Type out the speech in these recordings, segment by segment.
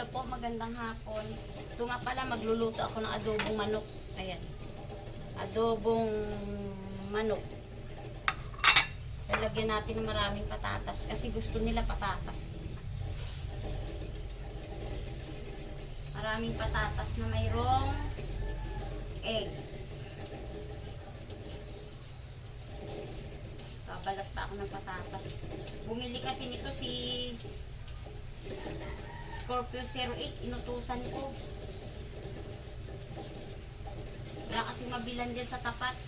Hello po, magandang hapon. Ito nga pala, magluluto ako ng adobong manok. Ayan. Adobong manok. Lalagyan natin ng maraming patatas kasi gusto nila patatas. Maraming patatas na mayroong egg. Balat pa ako ng patatas. Bumili kasi nito si Scorpio 08. Inutusan ko. Wala kasi mabilan dyan sa tapat.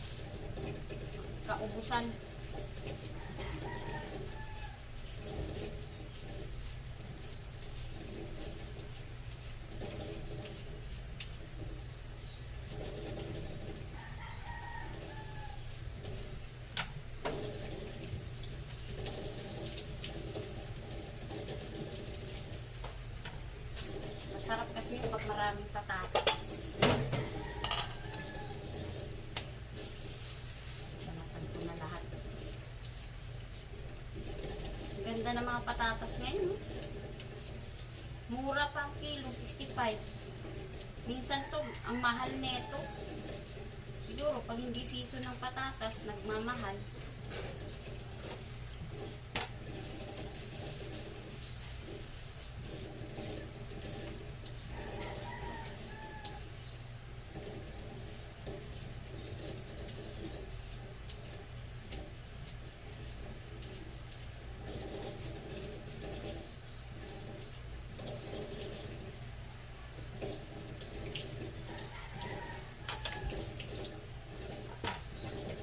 Kaubusan. Masarap kasi pag maraming patatas. Banatan ko na lahat. Ganda ng mga patatas ngayon. Mura pa ang kilo, 65. Minsan to, ang mahal neto. Siguro, pag hindi season ng patatas, nagmamahal.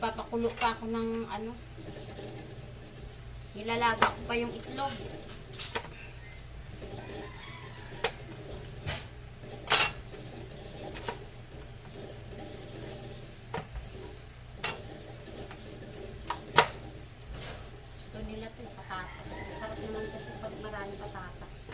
Papakulo pa ako ng ano, nilalaga ko pa yung itlog. Gusto nila ito yung patatas. Sarap naman kasi pag maraming patatas.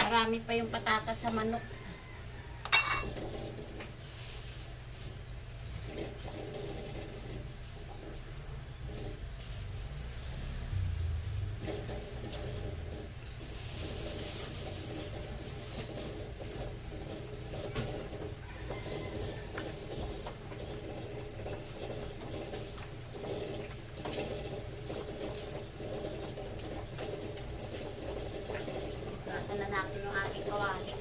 Marami pa yung patatas sa manok. Gasan na natin yung ating kawali.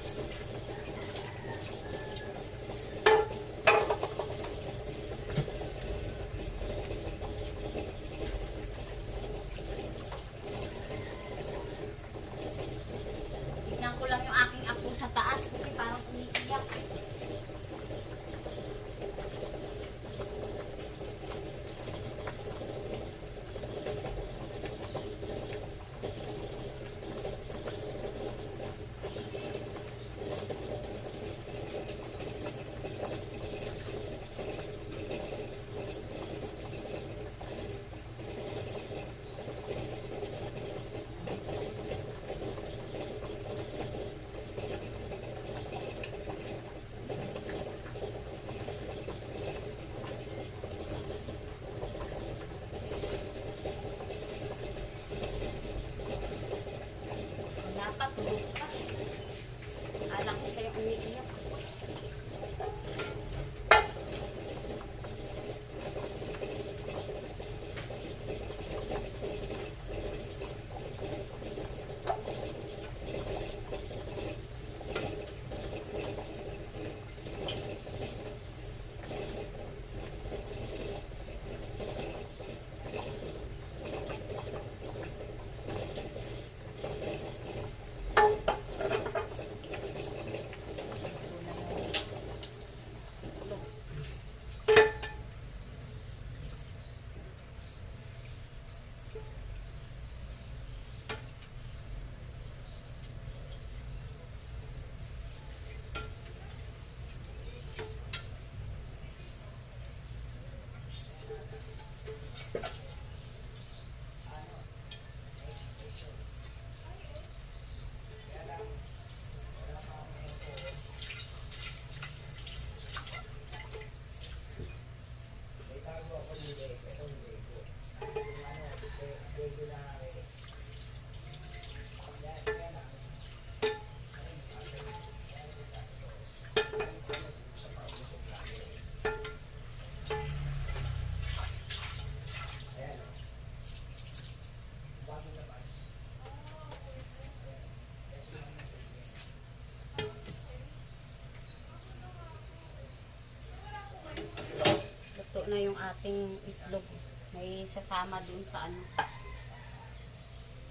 na yung ating itlog. May sasama dun sa ano.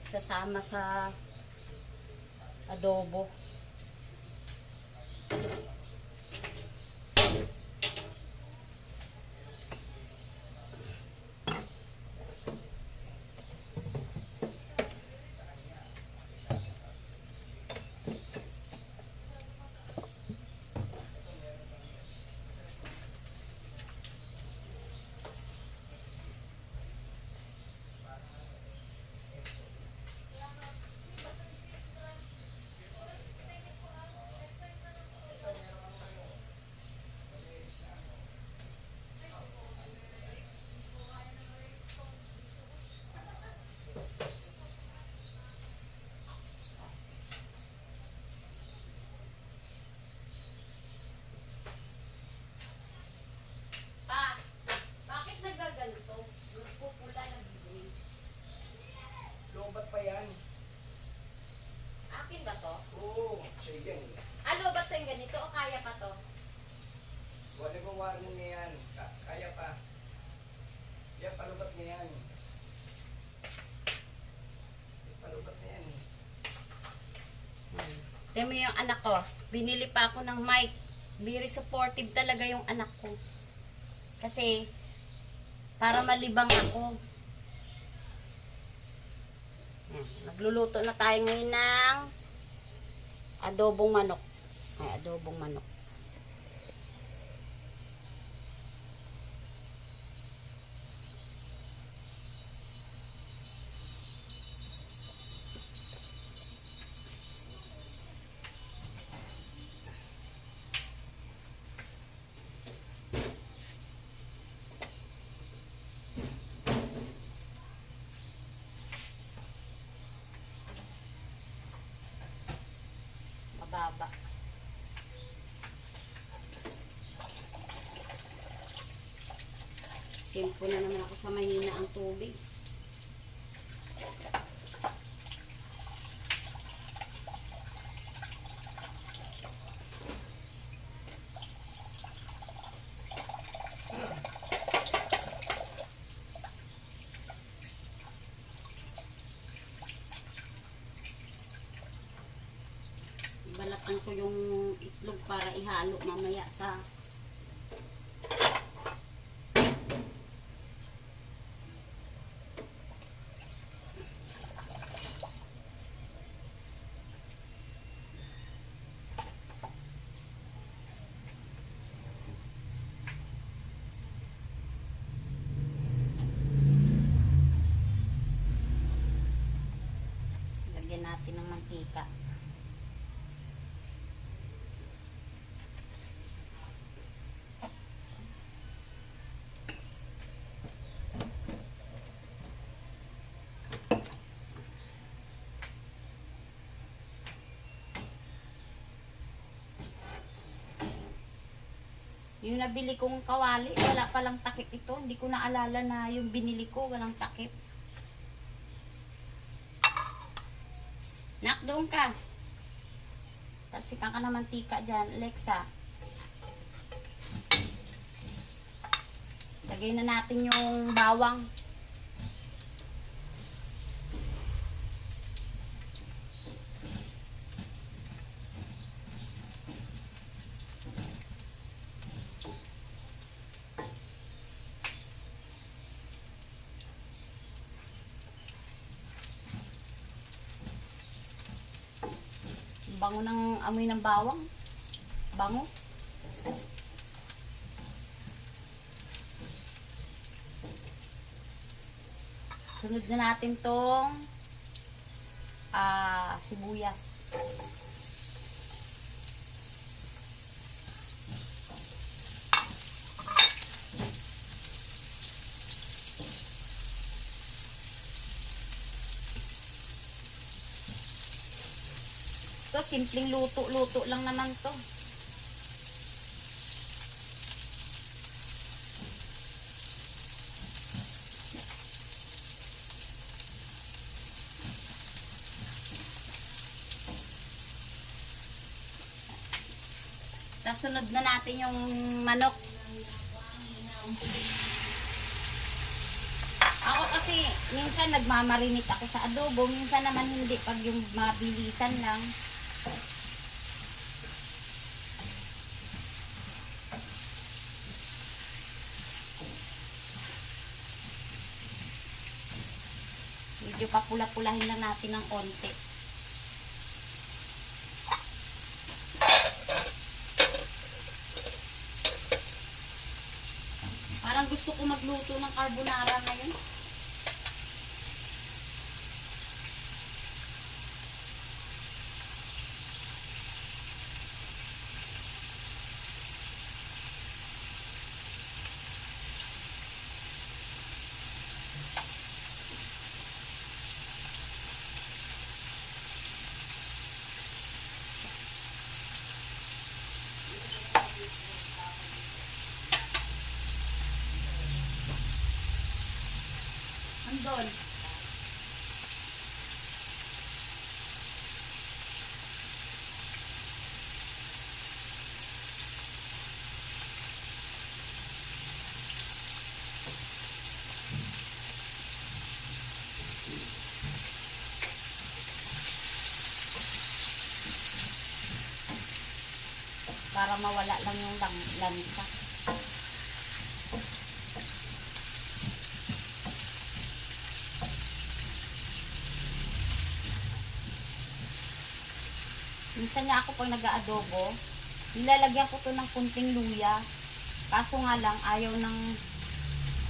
Sasama sa adobo. Pa, bakit nagaganito? Nagpupula na bibig. Lobat pa yan. Akin ba to? Oo, sige. Ano ba to yung ganito o kaya pa to? Wala ko warning na yan. Kaya pa. Yan, palubat na yan. Palubat na yan. Tignan mo yung anak ko. Binili pa ako ng mic. Very supportive talaga yung anak ko. Kasi, para malibang ako. Nagluluto na tayo ngayon ng adobong manok. Ay, adobong manok. Mababa. Tempo na naman ako sa mahina ang tubig. Balatan ko yung itlog para ihalo mamaya sa lagyan natin ng mantika. Yung nabili kong kawali, wala palang takip ito. Hindi ko naalala na yung binili ko, walang takip. Nak, doon ka. Talsikan ka ng mantika dyan, Alexa. Lagay na natin yung bawang. Bango ng amoy ng bawang. Bango. Sunod na natin tong sibuyas. To, simpleng luto-luto lang naman to. Tapos sunod na natin yung manok. kasi minsan nagmamarinate ako sa adobo, minsan naman hindi pag yung mabilisan lang. Medyo papula-pulahin lang natin ng konti. Parang gusto ko magluto ng carbonara ngayon. Andun. Para mawala lang yung lansa. Minsan nga ako pag nag-aadobo, nilalagyan ko to ng kunting luya. Kaso nga lang, ayaw ng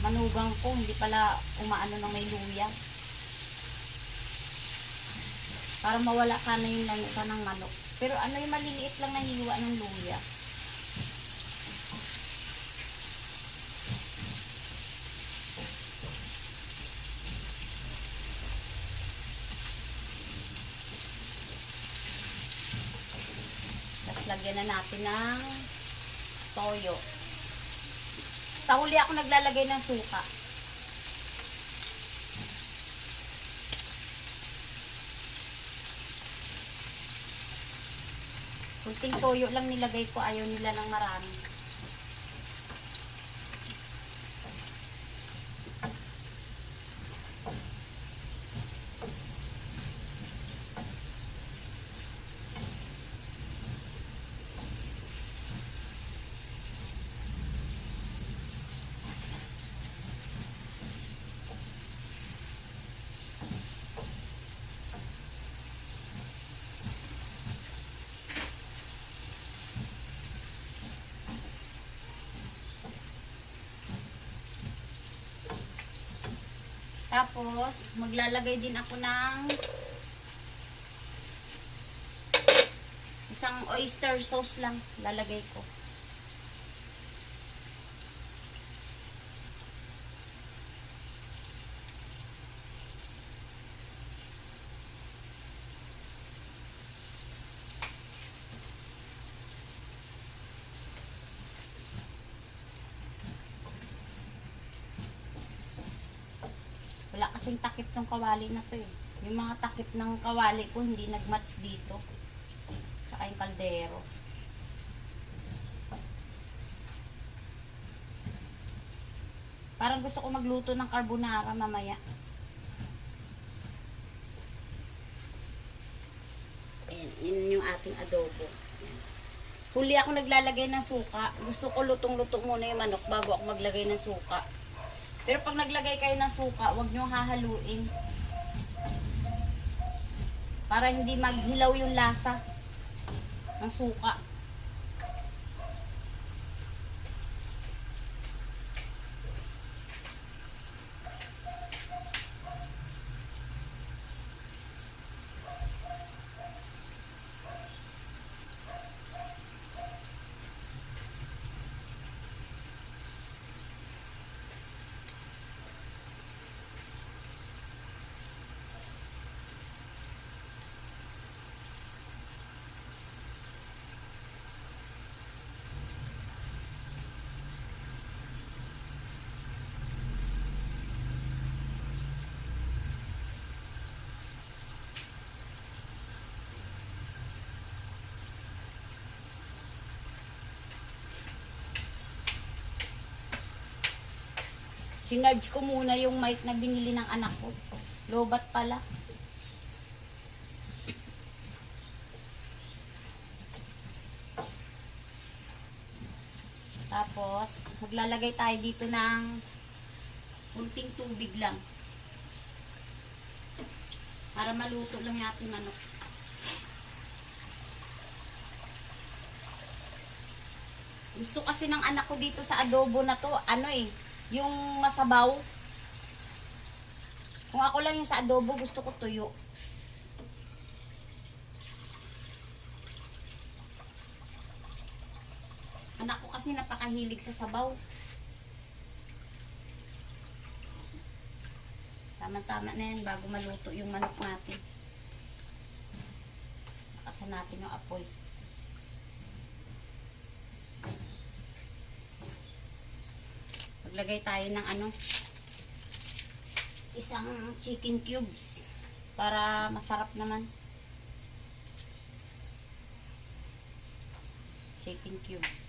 manugang ko, hindi pala umaano ng may luya. Para mawala sana yung lansa ng manok. Pero ano yung maliliit lang na hiwa ng luya. Tapos lagyan na natin ng toyo. Sa huli ako naglalagay ng suka. Kunting toyo lang nilagay ko, ayaw nila ng marami. Tapos, maglalagay din ako ng isang oyster sauce lang. Lalagay ko. Wala kasing takip ng kawali na to eh. Yung mga takip ng kawali ko hindi nagmatch dito. Tsaka yung kaldero. Parang gusto ko magluto ng carbonara mamaya. Ayan, yun yung ating adobo. Ayan. Huli ako naglalagay ng suka. Gusto ko lutong-lutong muna yung manok bago ako maglagay ng suka. Pero pag naglagay kayo ng suka, huwag nyo hahaluin. Para hindi maghilaw yung lasa ng suka. Sinarge ko muna yung mic na binili ng anak ko. Lobat pala. Tapos, maglalagay tayo dito ng kunting tubig lang. Para maluto lang yung ating manok. Gusto kasi ng anak ko dito sa adobo na to, yung masabaw. Kung ako lang yung sa adobo, gusto ko tuyo. Anak ko kasi napakahilig sa sabaw. Tama-tama na yan bago maluto yung manok natin. Nakasan natin yung apoy. Maglagay tayo ng isang chicken cubes para masarap naman. Chicken cubes.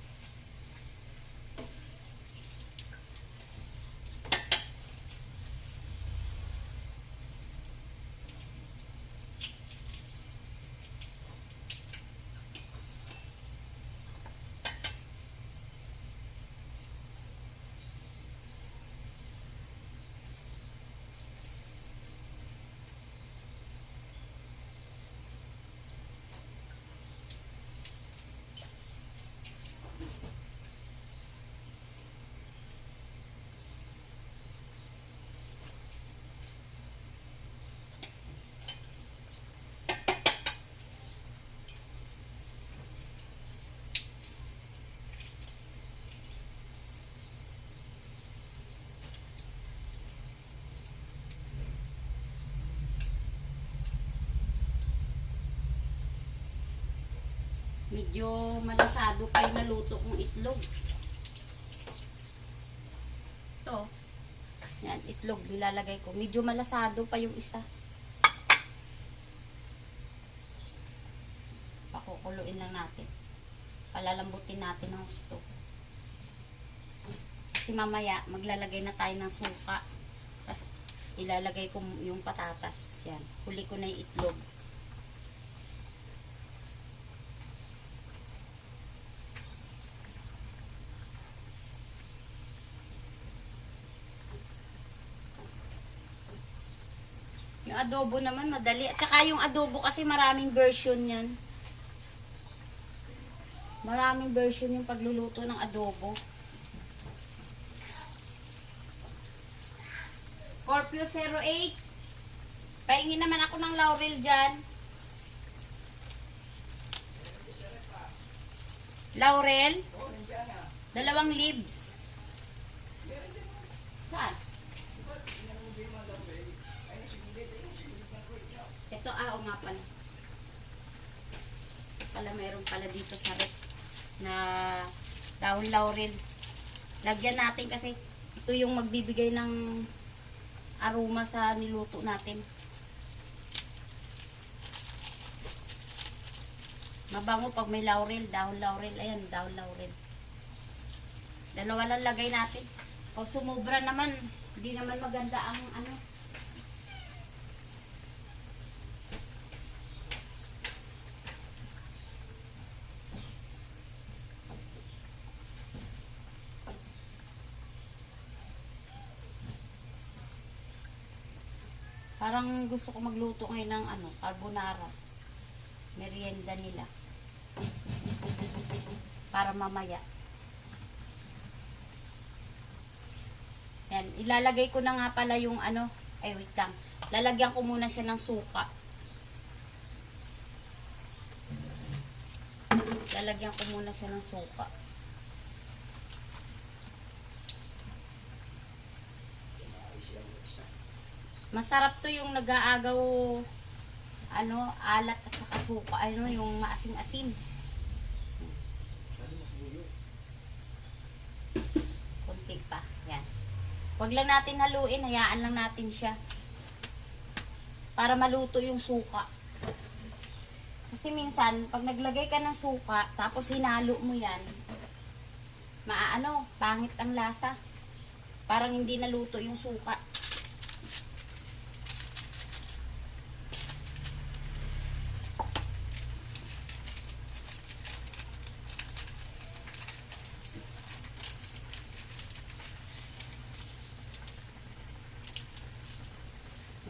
Medyo malasado pa yung naluto kong itlog. Ito. Yan, itlog nilalagay ko. Medyo malasado pa yung isa. Pakukuluin lang natin. Palalambutin natin ng gusto. Kasi mamaya maglalagay na tayo ng suka. Tapos ilalagay ko yung patatas. Yan. Huli ko na yung itlog. Yung adobo naman madali. At saka yung adobo kasi maraming version yan. Maraming version yung pagluluto ng adobo. Scorpio 08. Pahingi naman ako ng laurel dyan. Laurel. 2 leaves. Saan? Ito, o nga pala. Mayroon pala dito sa rep na dahon laurel. Lagyan natin kasi ito yung magbibigay ng aroma sa niluto natin. Mabango pag may laurel, dahon laurel. Ayan, dahon laurel. 2 lang lagay natin. Pag sumobra naman, hindi naman maganda ang Parang gusto ko magluto ngayon ng carbonara. Merienda nila. Para mamaya. Yan, ilalagay ko na nga pala yung wait lang. Lalagyan ko muna siya ng suka. Lalagyan ko muna siya ng suka. Masarap to yung nag-aagaw alat at saka suka, yung maasim-asim. Kunti pa, yan. Huwag lang natin haluin, hayaan lang natin siya. Para maluto yung suka. Kasi minsan, pag naglagay ka ng suka, tapos hinalo mo yan, pangit ang lasa. Parang hindi naluto yung suka.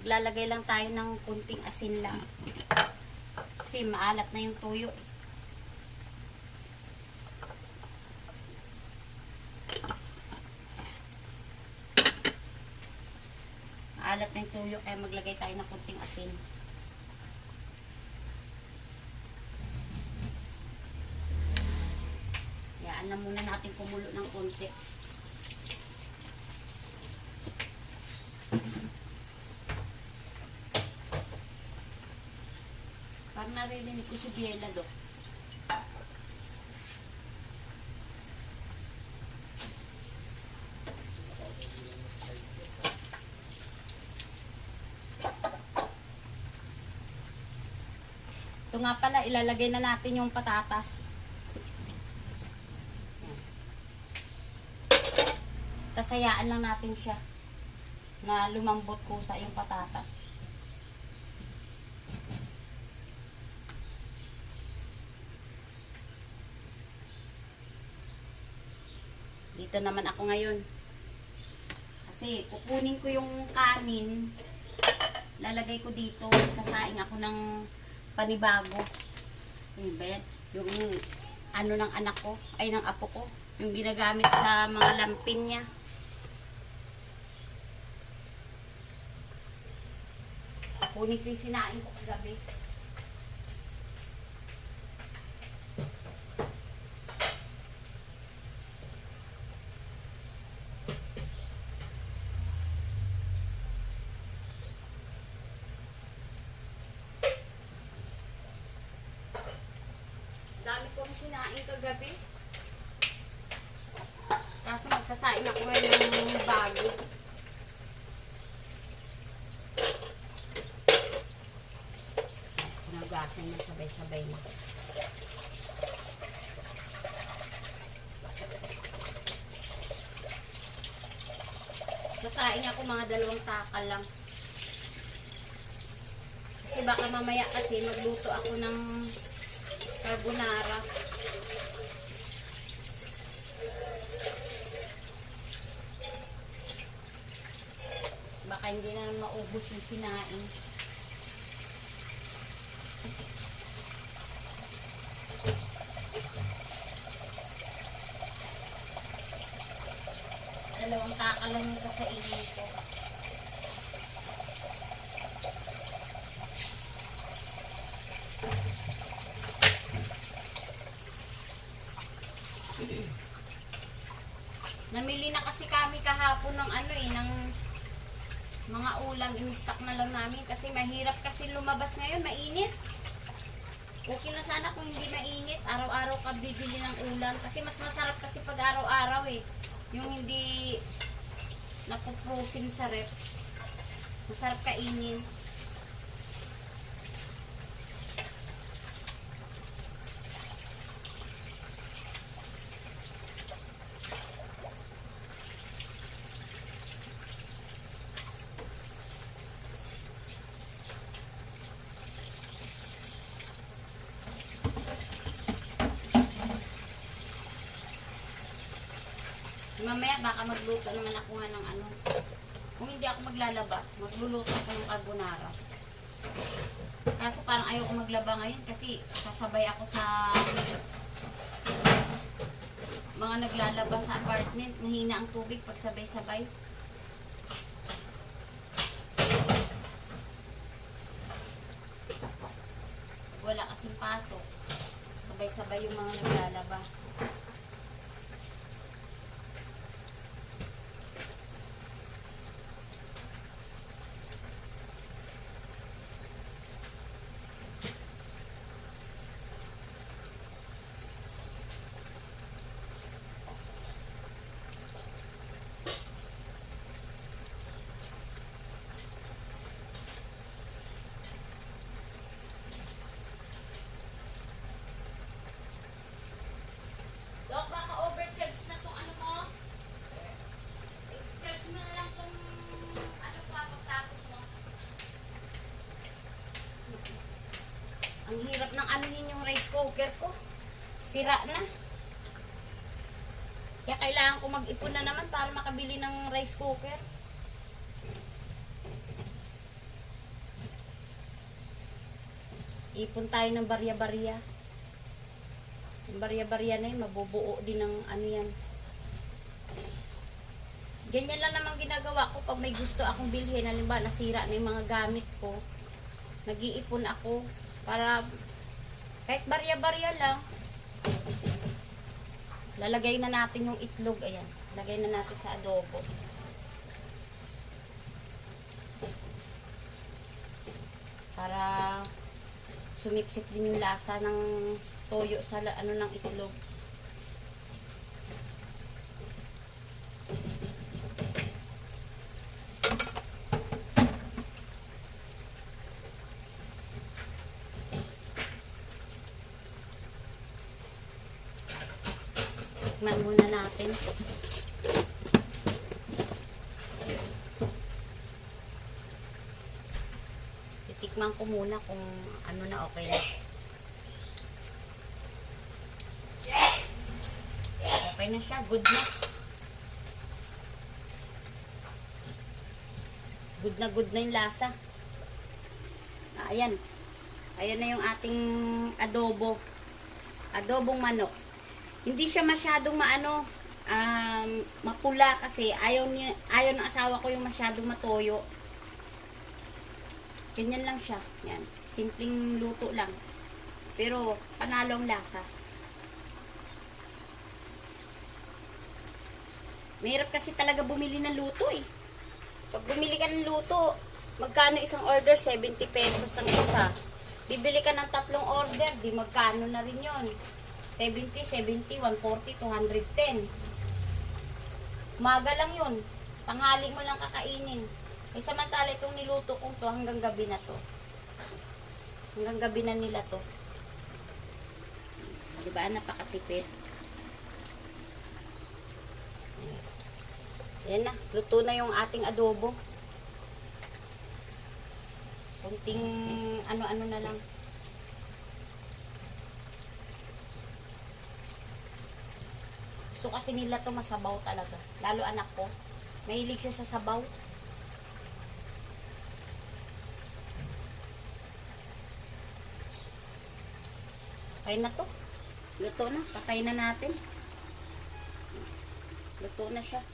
Maglalagay lang tayo ng kunting asin lang. Kasi maalat na yung tuyo eh. Maalat na yung tuyo kaya maglagay tayo ng kunting asin. Hayaan na muna natin kumulo ng konti. Parang narinig ko si Biela do. Ito nga pala, ilalagay na natin yung patatas. Tasayaan lang natin siya na lumambot kusa yung patatas. Dito naman ako ngayon. Kasi kukunin ko yung kanin. Lalagay ko dito. Sasaing ako ng panibago. Ano ba yan? Yung ano ng anak ko, ay ng apo ko. Yung ginagamit sa mga lampin niya. Kunin ko yung sinain ko kagabi. Dami kong sinain kagabi. Kaso magsasain ako ngayon ng bago. Nagasan na sabay-sabay na. Sasain ako mga 2 takal lang. Kasi baka mamaya kasi magluto ako ng carbonara. Baka hindi na maubos yung sinain. Dalawang takal lang yung sasainin ko. Namili na kasi kami kahapon ng ano eh, ng mga ulam. In-stock na lang namin kasi mahirap kasi lumabas ngayon, mainit. Okay na sana kung hindi mainit, araw-araw ka bibili ng ulam. Kasi mas masarap kasi pag araw-araw eh. Yung hindi napuprosin sa ref. Masarap kainin. Mamaya baka magluto naman ako nga ng ano. Kung hindi ako maglalaba, magluluto ako ng carbonara. Kaso parang ayoko maglaba ngayon kasi sasabay ako sa mga naglalaba sa apartment. Mahina ang tubig pag sabay-sabay. Wala kasing pasok. Sabay-sabay yung mga naglalaba. Ang hirap ng anuhin yung rice cooker ko. Sira na. Kaya kailangan ko mag-ipon na naman para makabili ng rice cooker. Ipon tayo ng barya-barya. Yung barya-barya na yun, mabubuo din ng ano yan. Ganyan lang naman ginagawa ko pag may gusto akong bilhin. Halimbawa, nasira na yung mga gamit ko. Nag-iipon ako para kahit barya-barya lang. Lalagay na natin yung itlog. Ayan. Lagay na natin sa adobo. Para sumipsip din yung lasa ng toyo sa ano ng itlog. Tikman muna natin. Titikman ko muna kung ano na okay na. Okay na siya. Good na. Good na yung lasa. Ayan. Ayan na yung ating adobo. Adobong manok. Hindi siya masyadong mapula kasi ayaw ng asawa ko yung masyadong matoyo. Ganyan lang siya. Yan. Simpleng luto lang. Pero panalo ang lasa. Mahirap kasi talaga bumili ng luto eh. Pag bumili ka ng luto, magkano isang order? 70 pesos ang isa. Bibili ka ng 3 order, di magkano na rin yun. 70, 140, 210. Umaga lang yun. Tanghali mo lang kakainin. Eh samantala itong niluto kong to hanggang gabi na to. Hanggang gabi na nila to. Diba? Napakatipid. Ayan na. Luto na yung ating adobo. Kunting ano-ano na lang. Gusto kasi nila to masabaw talaga. Lalo anak ko. Mahilig siya sa sabaw. Okay na to. Luto na. Patay na natin. Luto na siya.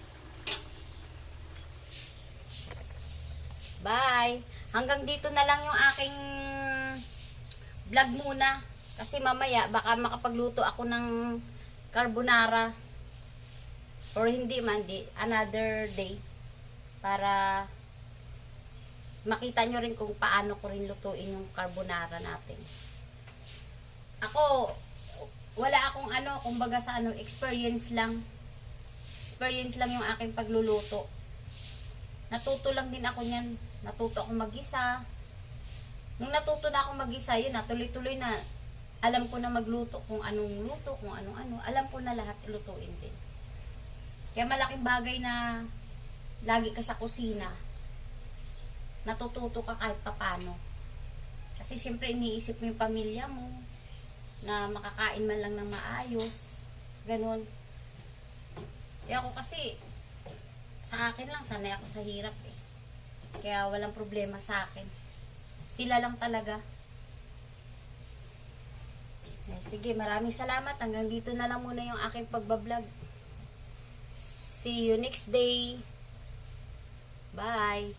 Bye! Hanggang dito na lang yung aking vlog muna. Kasi mamaya baka makapagluto ako ng carbonara. Or hindi man, another day. Para makita nyo rin kung paano ko rin lutuin yung carbonara natin. Ako, wala akong kumbaga sa experience lang. Experience lang yung aking pagluluto. Natuto lang din ako niyan. Natuto ako mag-isa. Nung natuto na ako mag-isa, yun na, tuloy-tuloy na. Alam ko na magluto kung anong luto, kung anong-ano. Alam ko na lahat ilutuin din. Kaya malaking bagay na lagi ka sa kusina. Natututo ka kahit papano. Kasi siyempre iniisip mo yung pamilya mo. Na makakain man lang ng maayos. Ganon. Kaya ako kasi, sa akin lang, sanay ako sa hirap eh. Kaya walang problema sa akin. Sila lang talaga. Sige, maraming salamat. Hanggang dito na lang muna yung aking pagbablog. See you next day. Bye.